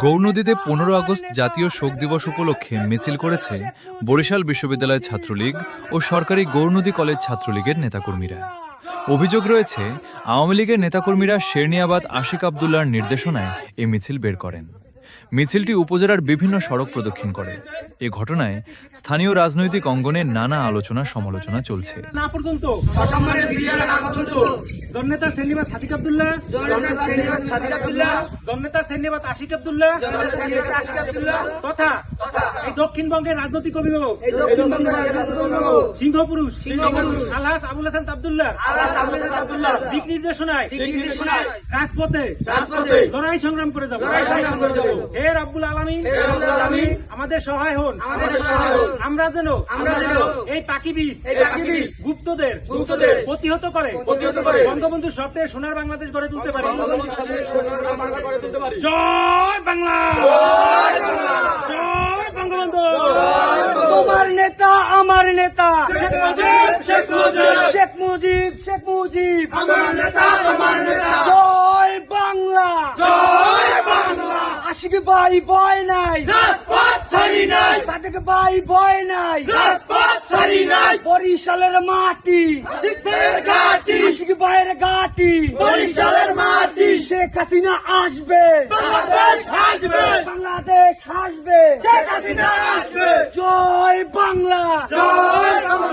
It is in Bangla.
গৌরনদীতে 15 আগস্ট জাতীয় শোক দিবস উপলক্ষে মিছিল করেছে বরিশাল বিশ্ববিদ্যালয় ছাত্রলীগ ও সরকারি গৌরনদী কলেজ ছাত্রলীগের নেতাকর্মীরা। অভিযোগ রয়েছে, আওয়ামী লীগের নেতাকর্মীরা শেরনিয়াবাদ আশিক আবদুল্লাহর নির্দেশনায় এই মিছিল বের করেন। মিছিলটি উপজেলার বিভিন্ন সড়ক প্রদক্ষিণ করে। এ ঘটনায় স্থানীয় রাজনৈতিক অঙ্গনে নানা আলোচনা সমালোচনা চলছে। জননেতা শেরনিয়াবাদ আশিক আবদুল্লাহ, জননেতা শেরনিয়াবাদ আশিক আবদুল্লাহ তথা এই দক্ষিণবঙ্গের রাজনৈতিক অভিভাবক সিংহপুরুষ আলহাজ আবুল হাসান আবদুল্লাহ দিক নির্দেশনায় রাজপথে লড়াই সংগ্রাম করে যাব। হে রব্বুল আলামিন আমাদের সহায় হন, আমরা যেন এই পাখি বীজ গুপ্তদের প্রতিহত করে বঙ্গবন্ধু স্বপ্নের সোনার বাংলাদেশ গড়ে তুলতে পারি। জয় বাংলা, জয় বঙ্গবন্ধু। তোমার নেতা আমার নেতা শেখ মুজিব আমার নেতা আমার নেতা। জয় বাংলা, জয় বাংলা। আশিক ভাই ভয় নাই, রাজপথ ছাড়ি নাই, সাদেক ভাই ভয় নাই, রাজপথ ছাড়ি নাই। বরিশালের মাটি আশিকের ঘাটি, আশিক ভাইয়ের ঘাটি, বরিশালের মাটি। শেখ হাসিনা আসবে, বাংলাদেশ আসবে, বাংলাদেশ আসবে, শেখ হাসিনা আসবে। জয় বাংলা, জয় বাংলা।